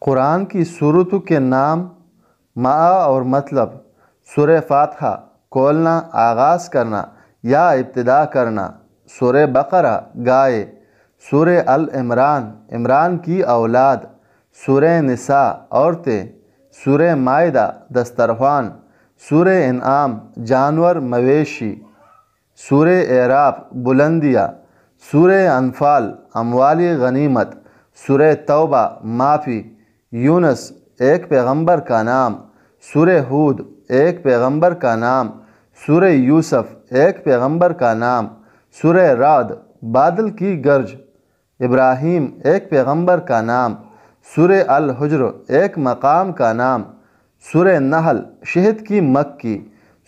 قرآن کی صورتوں کے نام، معا اور مطلب: سورہ فاتحہ کھولنا، آغاز کرنا یا ابتدا کرنا. سورہ بقرہ گائے. سورہ العمران عمران کی اولاد. سورہ نساء عورتیں. سورہ مائدہ دسترخوان. سورہ انعام جانور مویشی. سورہ اعراف بلندیاں. سورہ انفال اموال غنیمت. سورہ توبہ معافی. یونس ایک پیغمبر کا نام. سورہ ہود ایک پیغمبر کا نام. سورہ یوسف ایک پیغمبر کا نام. سورہ رعد بادل کی گرج. ابراہیم ایک پیغمبر کا نام. سورہ الحجر ایک مقام کا نام. سورہ نحل شہد کی مکی.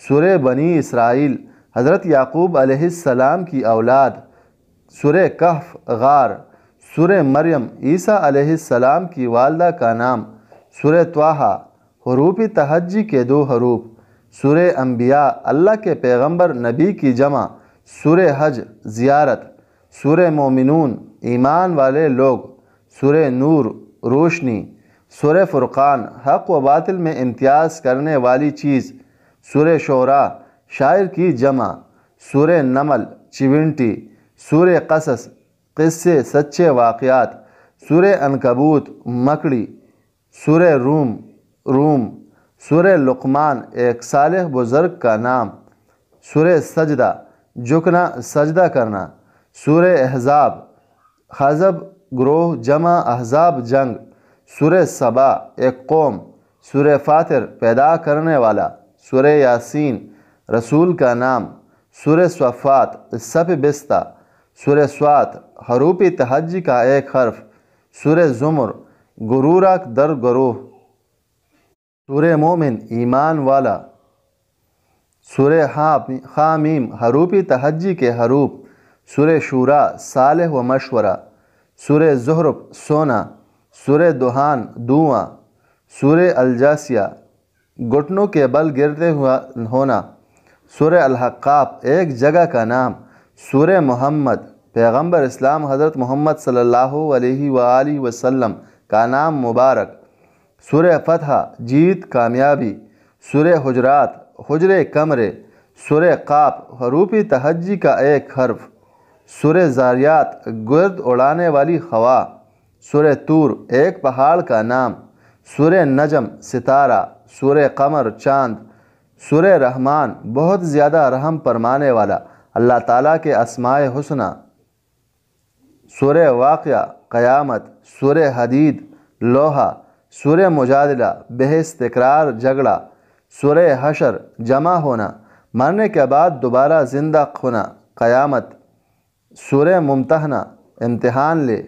سورہ بنی اسرائیل حضرت یعقوب علیہ السلام کی اولاد. سورہ کہف غار. سورہ مریم عیسیٰ علیہ السلام کی والدہ کا نام. سورہ طٰہٰ حروف تہجی کے 2 حروف. سورہ انبیاء اللہ کے پیغمبر نبی کی جمع. سورہ حج زیارت. سورہ مومنون ایمان والے لوگ. سورہ نور روشنی. سورہ فرقان حق و باطل میں امتیاز کرنے والی چیز. سورہ شعراء شاعر کی جمع. سورہ نمل چیونٹی. سورہ قصص قصے سچے واقعات. سورہ عنکبوت مکڑی. سورہ روم. سورہ لقمان ایک صالح بزرگ کا نام. سورہ سجدہ جھکنا سجدہ کرنا. سورہ احزاب حزب گروہ جمع احزاب جنگ. سورہ سبا ایک قوم. سورہ فاطر پیدا کرنے والا. سورہ یاسین رسول کا نام. سورہ صفات صف بستہ. سورہ صوات حروف تہجی کا 1 حرف. سورہ زمر گروراک در گروہ. سورہ مومن ایمان والا. سورہ حامیم حروف تہجی کے حروف. سورہ شورا صالح و مشورہ. سورہ زخرف سونا. سورہ دخان دھواں. سورہ الجاسیہ گھٹنوں کے بل گرتے ہونا. سورہ الحقاف ایک جگہ کا نام. سورہ محمد پیغمبر اسلام حضرت محمد صلی اللہ علیہ وآلہ وسلم کا نام مبارک. سورہ فتح جیت کامیابی. سورہ حجرات حجرے کمرے. سورہ قاف حروف تہجی کا 1 حرف. سورہ زاریات گرد اڑانے والی ہوا. سورہ طور ایک پہاڑ کا نام. سورہ نجم ستارہ. سورہ قمر چاند. سورہ رحمان بہت زیادہ رحم فرمانے والا اللہ تعالیٰ کے اسماء حسنہ. سورہ واقعہ قیامت. سورہ حدید لوہا. سورہ مجادلہ بحث تکرار جھگڑا. سورہ حشر جمع ہونا مرنے کے بعد دوبارہ زندہ ہونا قیامت. سورہ ممتحنہ امتحان لے.